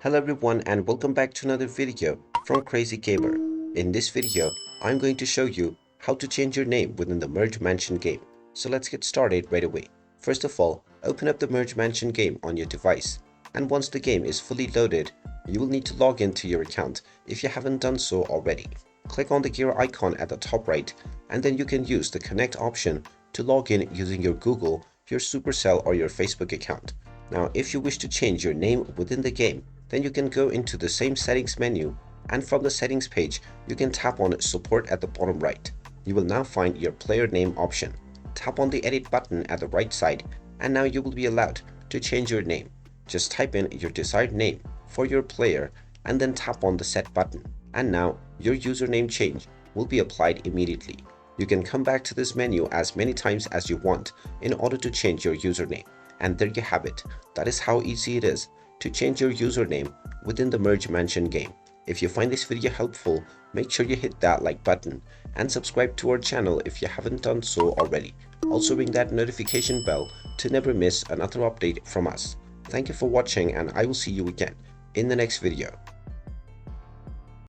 Hello everyone and welcome back to another video from Crazy Gamer. In this video, I'm going to show you how to change your name within the Merge Mansion game. So let's get started right away. First of all, open up the Merge Mansion game on your device. And once the game is fully loaded, you will need to log into your account if you haven't done so already. Click on the gear icon at the top right, and then you can use the connect option to log in using your Google, your Supercell or your Facebook account. Now, if you wish to change your name within the game, then you can go into the same settings menu, and from the settings page, you can tap on support at the bottom right. You will now find your player name option. Tap on the edit button at the right side, and now you will be allowed to change your name. Just type in your desired name for your player and then tap on the set button. And now your username change will be applied immediately. You can come back to this menu as many times as you want in order to change your username. And there you have it. That is how easy it is to change your username within the Merge Mansion game. If you find this video helpful, make sure you hit that like button and subscribe to our channel if you haven't done so already. Also ring that notification bell to never miss another update from us. Thank you for watching, and I will see you again in the next video.